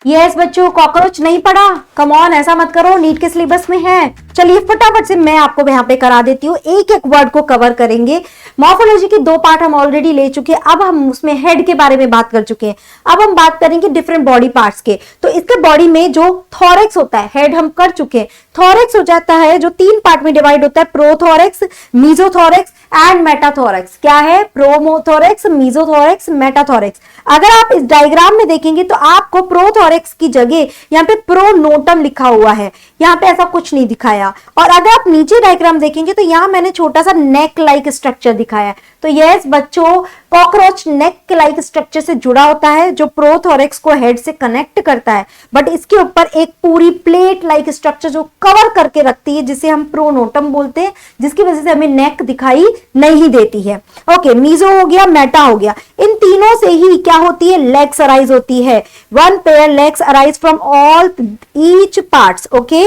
Yes बच्चों, cockroach नहीं पढ़ा? कम ऑन, ऐसा मत करो, नीट के सिलेबस में है। चलिए फटाफट से मैं आपको यहाँ पे करा देती हूँ, एक एक वर्ड को कवर करेंगे। मॉर्फोलॉजी के 2 पार्ट हम ऑलरेडी ले चुके हैं, अब हम उसमें हेड के बारे में बात कर चुके हैं। अब हम बात करेंगे डिफरेंट बॉडी पार्ट्स के। तो इसके बॉडी में जो थॉरेक्स होता है, हेड हम कर चुके हैं, थॉरेक्स हो जाता है जो 3 पार्ट में डिवाइड होता है, प्रोथोरेक्स, मीजोथोरेक्स एंड मेटाथोरेक्स। क्या है? प्रोमोथोरेक्स, मीजोथोरेक्स, मेटाथोरेक्स। अगर आप इस डायग्राम में देखेंगे तो आपको प्रोथोरेक्स की जगह यहाँ पे प्रोनोटम लिखा हुआ है, यहाँ पे ऐसा कुछ नहीं दिखाया। और अगर आप नीचे डायग्राम देखेंगे तो यहाँ मैंने छोटा सा नेक लाइक स्ट्रक्चर दिखाया है। तो यस बच्चों, कॉकरोच नेक लाइक स्ट्रक्चर से जुड़ा होता है जो प्रोथोरेक्स को हेड से कनेक्ट करता है, बट इसके ऊपर एक पूरी प्लेट लाइक स्ट्रक्चर जो कवर करके रखती है, जिसे हम प्रोनोटम बोलते हैं, जिसकी वजह से हमें नेक दिखाई नहीं देती है। ओके, मीजो हो गया, मेटा हो गया। इन तीनों से ही क्या होती है? लेग्स अराइज होती है। 1 pair legs arise from all each parts. Okay,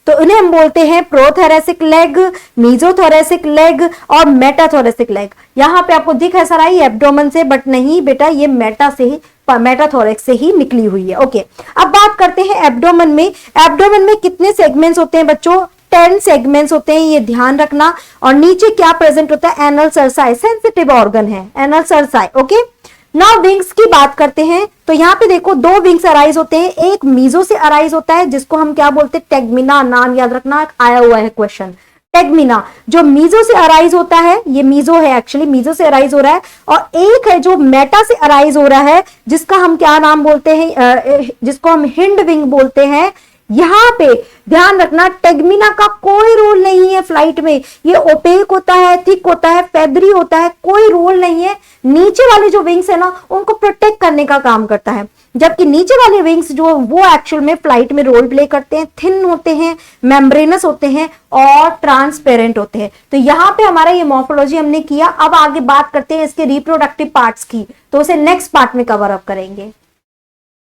तो इन्हें हम बोलते हैं प्रोथोरेसिक लेग, मीजोथोरेसिक लेग और मेटाथोरेसिक लेग। यहां पे आपको दिख ऐसा रहा है एब्डोमेन से, बट नहीं बेटा, ये मेटाथोरेक्स से ही निकली हुई है। ओके, अब बात करते हैं एब्डोमेन में। एब्डोमेन में कितने सेगमेंट्स होते हैं बच्चों? 10 सेगमेंट्स होते हैं, ये ध्यान रखना। और नीचे क्या प्रेजेंट होता है? एनल सर्साई, सेंसिटिव ऑर्गन है एनल सर्साई। ओके, नाउ विंग्स की बात करते हैं। तो यहाँ पे देखो 2 विंग्स अराइज होते हैं, एक मीजो से अराइज होता है जिसको हम क्या बोलते हैं? टेगमिना। नाम याद रखना, आया हुआ है क्वेश्चन, टेगमिना। जो मीजो से अराइज होता है, ये मीजो है, एक्चुअली मीजो से अराइज हो रहा है। और एक है जो मेटा से अराइज हो रहा है, जिसका हम क्या नाम बोलते हैं? जिसको हम हिंड विंग बोलते हैं। यहां पे ध्यान रखना, टेगमिना का कोई रोल नहीं है फ्लाइट में। ये ओपेक होता है, थिक होता है, फेदरी होता है, कोई रोल नहीं है। नीचे वाले जो विंग्स है ना, उनको प्रोटेक्ट करने का काम करता है, जबकि नीचे वाले विंग्स जो वो एक्चुअल में फ्लाइट में रोल प्ले करते हैं, थिन होते हैं, मेम्ब्रेनस होते हैं और ट्रांसपेरेंट होते हैं। तो यहाँ पे हमारा ये मॉर्फोलॉजी हमने किया। अब आगे बात करते हैं इसके रिप्रोडक्टिव पार्ट्स की, तो उसे नेक्स्ट पार्ट में कवर अप करेंगे।